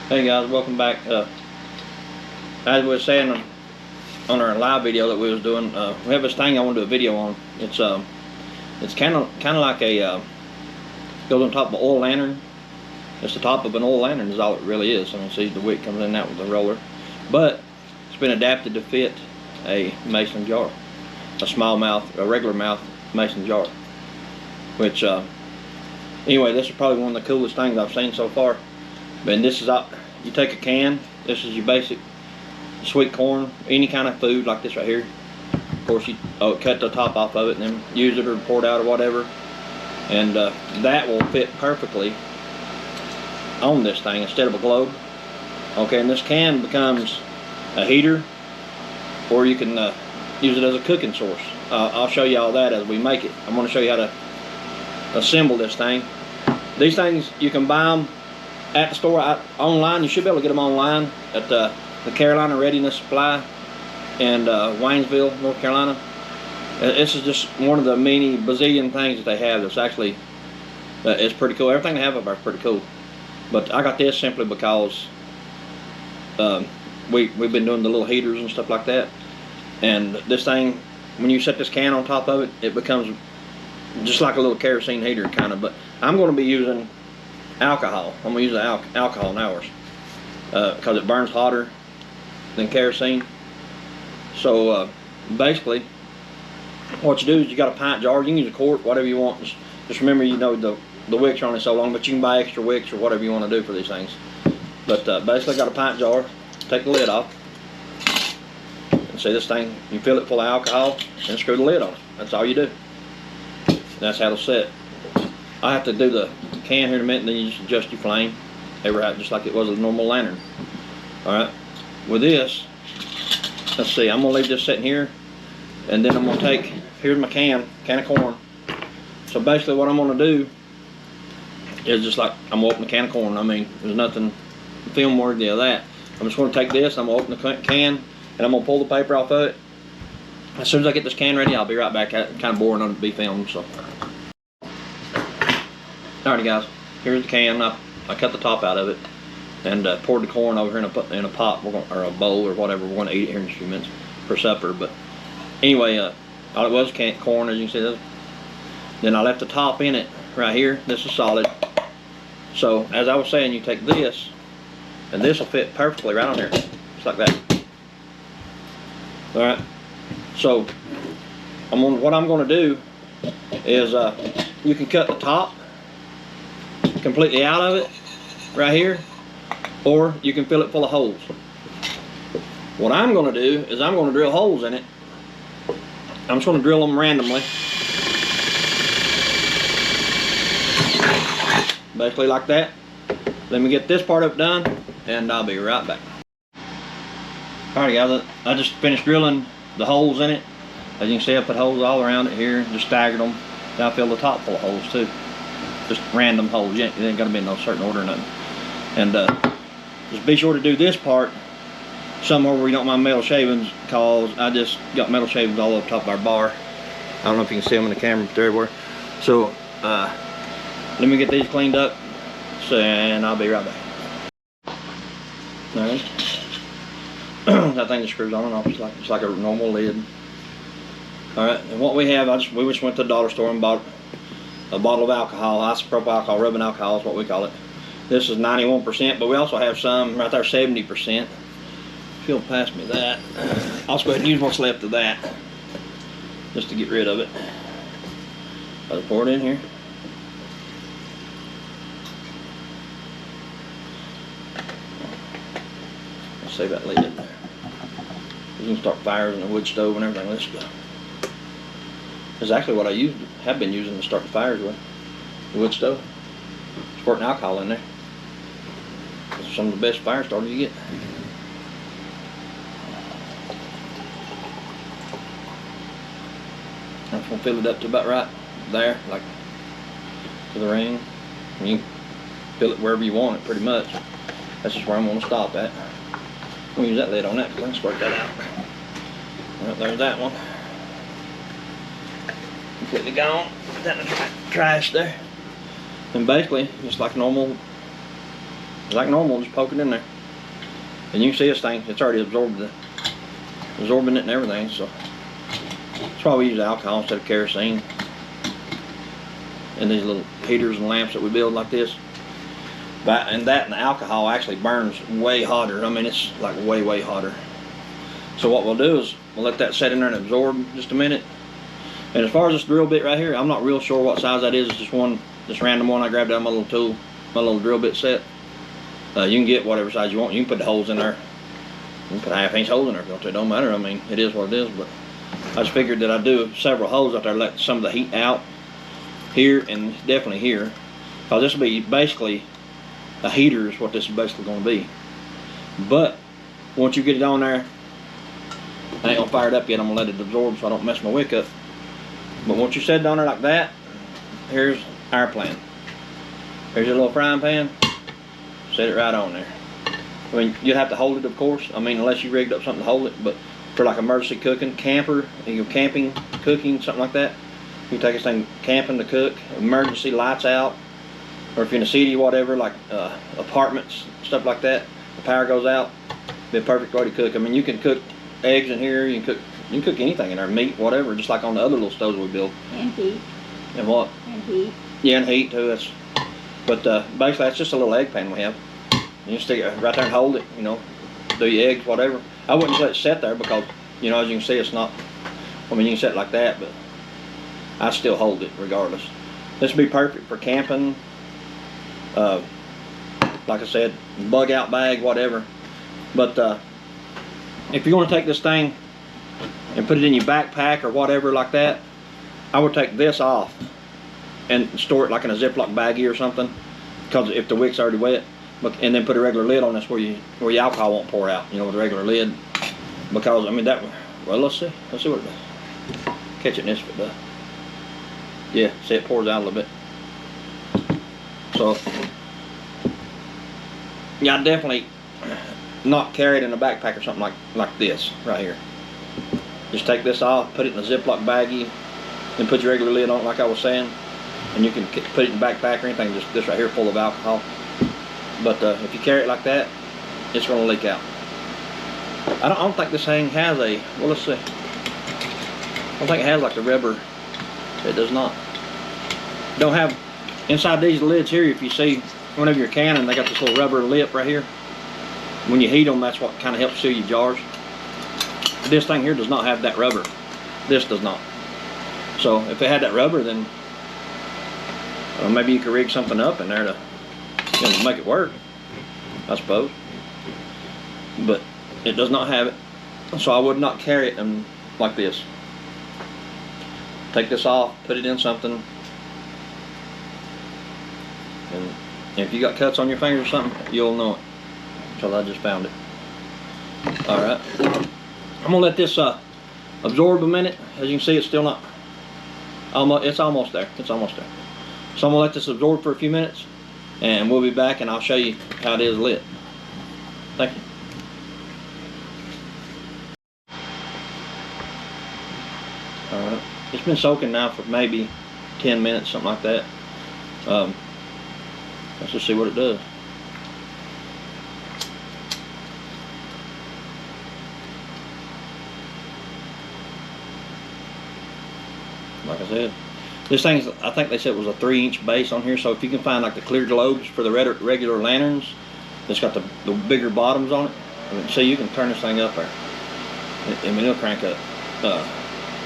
Hey guys, welcome back. As we were saying on our live video that we was doing, we have this thing I want to do a video on. It's kind of like a goes on top of an oil lantern. It's the top of an oil lantern is all it really is. I mean, see the wick comes in and out with the roller, but it's been adapted to fit a mason jar, a small mouth, a regular mouth mason jar. Which anyway, this is probably one of the coolest things I've seen so far. And this is you take a can. This is your basic sweet corn, any kind of food like this right here. Of course, you cut the top off of it and then use it or pour it out or whatever, and that will fit perfectly on this thing instead of a globe. Okay, and this can becomes a heater, or you can use it as a cooking source. I'll show you all that as we make it. I'm going to show you how to assemble this thing. These things you can buy them at the store, online. You should be able to get them online at the Carolina Readiness Supply in Waynesville, North Carolina. This is just one of the many bazillion things that they have that's actually it's pretty cool. Everything they have up there is pretty cool. But I got this simply because we've been doing the little heaters and stuff like that. And this thing, when you set this can on top of it, it becomes just like a little kerosene heater kind of. But I'm going to be using alcohol. I'm going to use the alcohol in ours because it burns hotter than kerosene. So basically what you do is you got a pint jar. You can use a quart, whatever you want. Just remember, you know, the wicks are only so long, but you can buy extra wicks or whatever you want to do for these things. But basically got a pint jar. Take the lid off and see this thing, you fill it full of alcohol and screw the lid on it. That's all you do. That's how it'll set. I have to do the can here in a minute, and then you just adjust your flame just like it was a normal lantern. Alright, with this, let's see, I'm going to leave this sitting here, and then I'm going to take, here's my can of corn. So basically what I'm going to do is just like, I'm going to open the can of corn. I mean, there's nothing film worthy of that. I'm just going to take this, I'm going to open the can, and I'm going to pull the paper off of it. As soon as I get this can ready, I'll be right back. Kind of boring on it to be filmed, so. Alrighty guys, here's the can. I cut the top out of it and poured the corn over here in a pot or a bowl or whatever. We're going to eat it here in a few minutes for supper. But anyway, all it was corn, as you can see this. Then I left the top in it right here. This is solid. So as I was saying, you take this, and this will fit perfectly right on here, just like that. All right. So what I'm going to do is you can cut the top completely out of it right here, or you can fill it full of holes. What I'm going to do is I'm going to drill holes in it. I'm just going to drill them randomly, basically like that. Let me get this part of it done and I'll be right back. Alright guys, I just finished drilling the holes in it. As you can see, I put holes all around it here, just staggered them. Now I fill the top full of holes too. Just random holes. It ain't gonna be in no certain order or nothing. And just be sure to do this part somewhere where you don't mind metal shavings, cause I just got metal shavings all over top of our bar. I don't know if you can see them in the camera, but they're everywhere. So let me get these cleaned up, and I'll be right back. Alright. That thing just screws on and off. It's like a normal lid. Alright, and what we have, we just went to the dollar store and bought a bottle of alcohol, isopropyl alcohol, rubbing alcohol is what we call it. This is 91%, but we also have some right there, 70%. If you'll pass me that, I'll just go ahead and use what's left of that, just to get rid of it. I'll pour it in here. I'll save that lid. You can start fires in the wood stove and everything. Let's go. That's actually what I have been using to start the fires with. The wood stove. Squirting alcohol in there. It's some of the best fire starters you get. I'm just going to fill it up to about right there, like to the ring. You can fill it wherever you want it, pretty much. That's just where I'm going to stop at. I'm going to use that lid on that because I can squirt that out. Well, there's that one. Completely gone. Put that in the trash there. And basically, just like normal like normal, just poke it in there. And you can see this thing, it's already absorbing it and everything, so that's why we use alcohol instead of kerosene. And these little heaters and lamps that we build like this. And the alcohol actually burns way hotter. I mean, it's like way hotter. So what we'll do is we'll let that set in there and absorb just a minute. And as far as this drill bit right here, I'm not real sure what size that is. It's just random one I grabbed out of my little tool, my little drill bit set. You can get whatever size you want. You can put the holes in there. You can put 1/2 inch holes in there if you want to. It don't matter. I mean, it is what it is. But I just figured that I'd do several holes out there, let some of the heat out here and definitely here. Because this will be basically a heater is what this is basically going to be. But once you get it on there, I ain't gonna fire it up yet. I'm gonna let it absorb so I don't mess my wick up. But once you set it on there like that, here's our plan. Here's your little frying pan. Set it right on there. I mean, you'd have to hold it, of course. I mean, unless you rigged up something to hold it. But for like emergency cooking, camping, cooking, something like that, you take this thing camping to cook. Emergency lights out, or if you're in a city, whatever, like apartments, stuff like that. The power goes out. Be a perfect way to cook. I mean, you can cook eggs in here. You can cook anything in there, meat, whatever, just like on the other little stoves we built. And heat. And what? And heat. Yeah, and heat too. But basically, that's just a little egg pan we have. You stick it right there and hold it. You know, do your eggs, whatever. I wouldn't let it sit there because, you know, as you can see, it's not. I mean, you can set it like that, but I still hold it regardless. This would be perfect for camping. Like I said, bug out bag, whatever. But if you're going to take this thing and put it in your backpack or whatever like that, I would take this off and store it like in a Ziploc baggie or something, because if the wick's already wet, and then put a regular lid on this where your alcohol won't pour out, you know, with a regular lid. Because I mean well, let's see what it does. Catch it in this if it does. Yeah, see, it pours out a little bit. So yeah, I definitely not carry it in a backpack or something like this right here. Just take this off, put it in a Ziploc baggie, then put your regular lid on it like I was saying, and you can put it in a backpack or anything. Just this right here full of alcohol. But if you carry it like that, it's going to leak out. I don't think this thing has a, well, let's see. I don't think it has like the rubber. It does not. Don't have, inside these lids here, if you see, whenever you're canning, they got this little rubber lip right here. When you heat them, that's what kind of helps seal your jars. This thing here does not have that rubber. This does not. So if it had that rubber, then maybe you could rig something up in there to, you know, make it work, I suppose. But it does not have it, so I would not carry it like this. Take this off, put it in something, and if you got cuts on your fingers or something, you'll know it, because I just found it. Alright, I'm gonna let this absorb a minute. As you can see, it's still not it's almost there. So I'm gonna let this absorb for a few minutes, and we'll be back and I'll show you how it is lit. Thank you. Alright, it's been soaking now for maybe 10 minutes, something like that. Let's just see what it does. Like I said, this thing's, I think they said it was a 3-inch base on here, so if you can find like the clear globes for the regular lanterns, it's got the bigger bottoms on it. I mean, see, you can turn this thing up there. I mean, it'll crank up.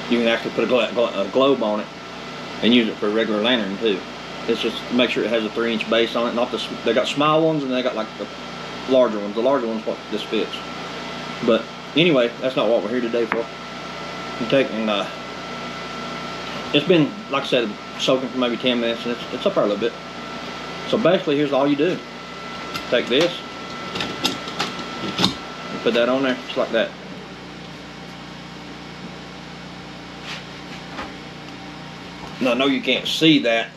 You can actually put a globe on it and use it for a regular lantern too. It's just make sure it has a 3-inch base on it. Not they got small ones and they got like the larger ones. The larger ones what this fits. But anyway, that's not what we're here today for. I'm taking it's been, like I said, soaking for maybe 10 minutes, and it's up there a little bit. So basically, here's all you do. Take this, and put that on there, just like that. Now, I know you can't see that,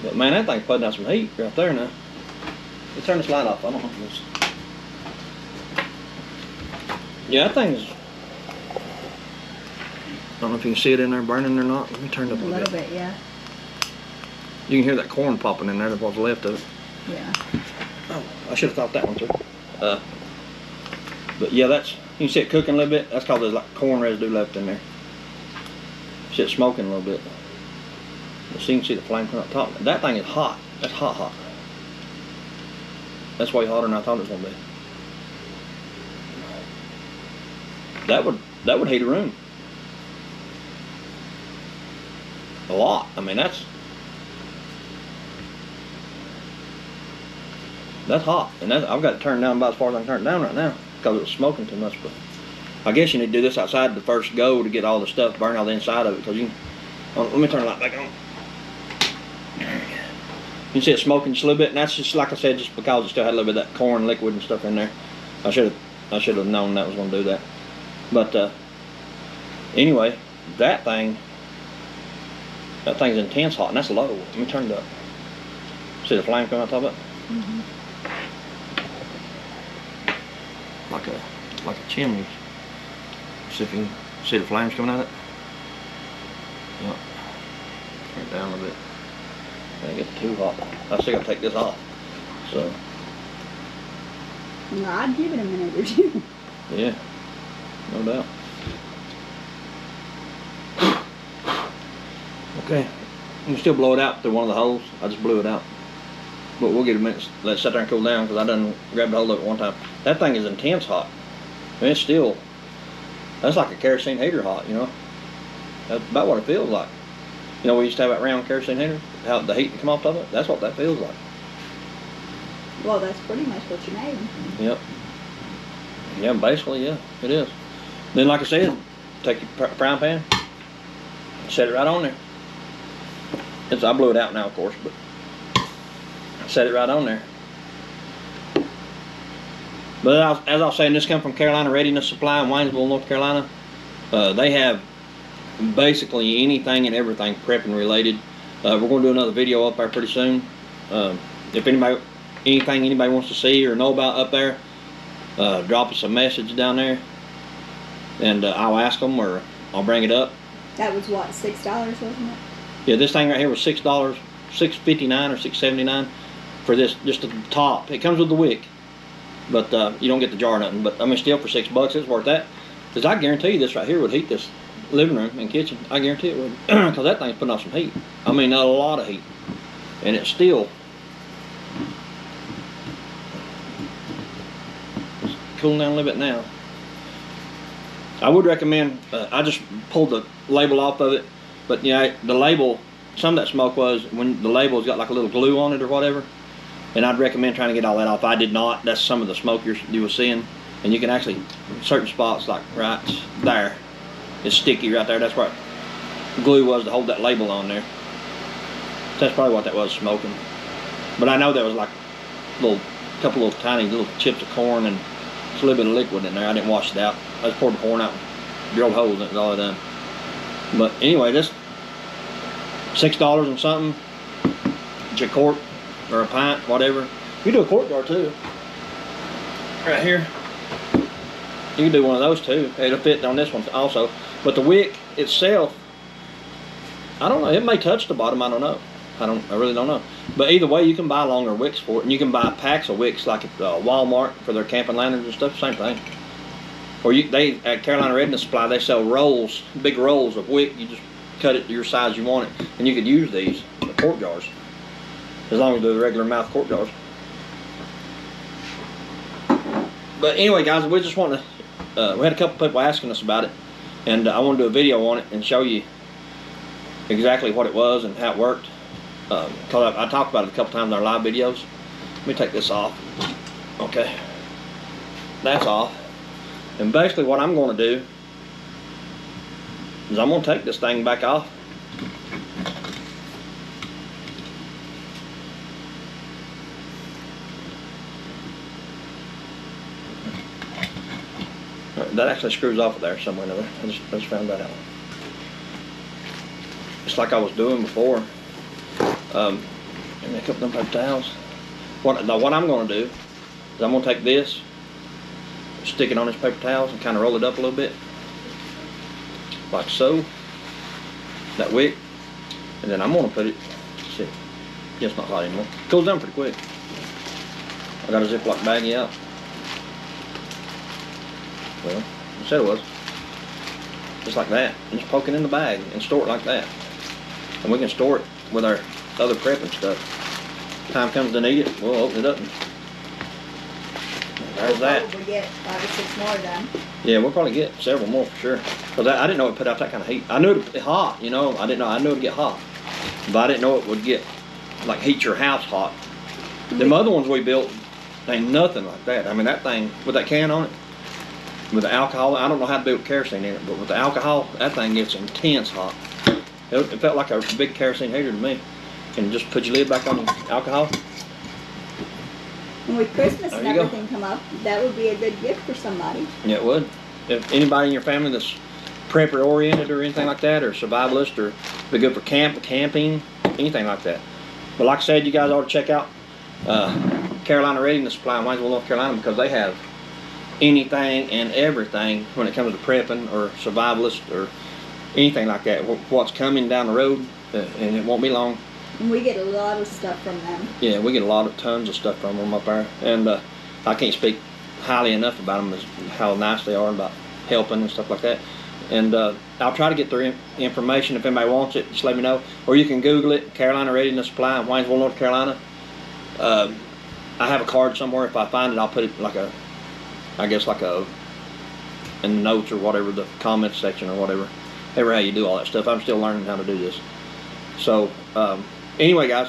but man, that thing's putting out some heat right there now. Let's turn this light off. I don't know if this. Yeah, that thing's, I don't know if you can see it in there burning or not. Let me turn it up a little bit. Yeah. You can hear that corn popping in there, that's what's left of it. Yeah. Oh, I should have thought that one through. But yeah, that's, you can see it cooking a little bit. That's because there's like corn residue left in there. See it smoking a little bit. So you can see the flame coming up top. That thing is hot. That's hot, hot. That's way hotter than I thought it was gonna be. That would heat a room. A lot. I mean, that's hot, and I've got it turned down about as far as I can turn it down right now because it was smoking too much. But I guess you need to do this outside the first go to get all the stuff, burn all the inside of it. Because you, let me turn the light back on. You can see it smoking just a little bit, and that's just like I said, just because it still had a little bit of that corn liquid and stuff in there. I should have known that was going to do that. But anyway, that thing's intense hot, and that's low. Let me turn it up. See the flame coming out top of it? Mm-hmm. Like a chimney. See if you can see the flames coming out of it. Yep. Turn it down a little bit. Don't get too hot. I still gotta take this off. So. No, I'd give it a minute or two. Yeah, no doubt. Okay, you can still blow it out through one of the holes. I just blew it out. But we'll get a minute, let it sit there and cool down, because I done grabbed a hold of it one time. That thing is intense hot. I mean, it's still, that's like a kerosene heater hot, you know. That's about what it feels like. You know, we used to have that round kerosene heater, how the heat can come off of it. That's what that feels like. Well, that's pretty much what you made. Yep. Yeah, basically, yeah, it is. Then, like I said, take your frying pan, set it right on there. I blew it out now, of course, but set it right on there. But as I was saying, this comes from Carolina Readiness Supply in Waynesville, North Carolina. They have basically anything and everything prepping related. We're going to do another video up there pretty soon. If anything anybody wants to see or know about up there, drop us a message down there, and I'll ask them or I'll bring it up. That was what, $6, wasn't it? Yeah, this thing right here was $6, $6.59 or $6.79 for this, just the top. It comes with the wick, but you don't get the jar or nothing. But I mean, still for $6, it's worth that. Because I guarantee you this right here would heat this living room and kitchen. I guarantee it would, because that thing's putting off some heat. I mean, a lot of heat, and it's still cooling down a little bit now. I would recommend, I just pulled the label off of it, but yeah, the label, some of that smoke was when the label's got like a little glue on it or whatever, and I'd recommend trying to get all that off. I did not. That's some of the smoke you were seeing, and you can actually, certain spots like right there, it's sticky right there. That's where glue was to hold that label on there. That's probably what that was smoking. But I know there was like couple little tiny little chips of corn and just a little bit of liquid in there. I didn't wash it out. I just poured the corn out, drilled holes in it, that's all I done. But anyway, this $6 and something, it's a quart or a pint, whatever. You do a quart jar too. Right here. You can do one of those too. It'll fit on this one also. But the wick itself, I don't know. It may touch the bottom. I don't know. I really don't know. But either way, you can buy longer wicks for it, and you can buy packs of wicks like at Walmart for their camping lanterns and stuff. Same thing. Or they at Carolina Readiness Supply, they sell rolls, big rolls of wick. You just cut it to your size you want it, and you could use these the quart jars, as long as they're the regular mouth quart jars. But anyway, guys, we just want to. We had a couple people asking us about it, and I want to do a video on it and show you exactly what it was and how it worked. Because I talked about it a couple times in our live videos. Let me take this off. Okay, that's off. And basically what I'm going to do is I'm going to take this thing back off. That actually screws off of there somewhere or another. I just found that out. It's like I was doing before. Give me a couple of them paper towels. What I'm going to do is I'm going to take this, stick it on this paper towels and kind of roll it up a little bit, like so, that wick, and then I'm going to put it, see, it's not hot anymore, cools down pretty quick. I got a Ziploc baggie out. Well, I said it was. Just like that. And just poke it in the bag and store it like that. And we can store it with our other prepping stuff. Time comes to need it, we'll open it up. And there's that. We'll probably get 5 or 6 more of them. Yeah, we'll probably get several more for sure. Cause I didn't know it put out that kind of heat. I knew it'd be hot, you know. I knew it'd get hot, but I didn't know it would get like heat your house hot. Them other ones we built ain't nothing like that. I mean, that thing with that can on it, with the alcohol. I don't know how to do it with kerosene in it, but with the alcohol, that thing gets intense hot. It felt like a big kerosene heater to me. And just put your lid back on the alcohol. And with Christmas There and you go. everything come up, that would be a good gift for somebody. Yeah, it would. If anybody in your family that's prepper oriented or anything like that, or survivalist, or be good for camping, anything like that. But like I said, you guys ought to check out Carolina Readiness Supply in Waynesville, North Carolina, because they have anything and everything when it comes to prepping or survivalist or anything like that. What's coming down the road, and it won't be long. And we get a lot of stuff from them. Yeah, we get tons of stuff from them up there, and I can't speak highly enough about them as how nice they are about helping and stuff like that. And I'll try to get their information if anybody wants it. Just let me know, or you can Google it. Carolina Readiness Supply in Waynesville, North Carolina. I have a card somewhere. If I find it, I'll put it like in the notes or whatever, the comments section or whatever. However how you do all that stuff. I'm still learning how to do this. So. Anyway, guys,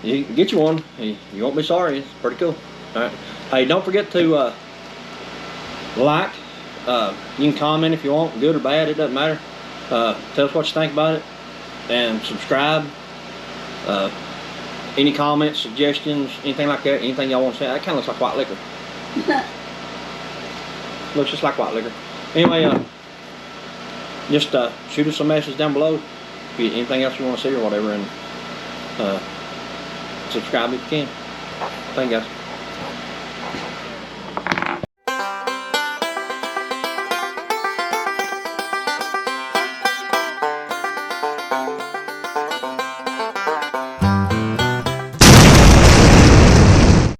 you can get you one. You won't be sorry. It's pretty cool. All right. Hey, don't forget to like. You can comment if you want, good or bad. It doesn't matter. Tell us what you think about it, and subscribe. Any comments, suggestions, anything like that, anything y'all want to say. That kind of looks like white liquor. Looks just like white liquor. Anyway, just shoot us a message down below. Anything else you want to see or whatever, and subscribe if you can. Thank you guys.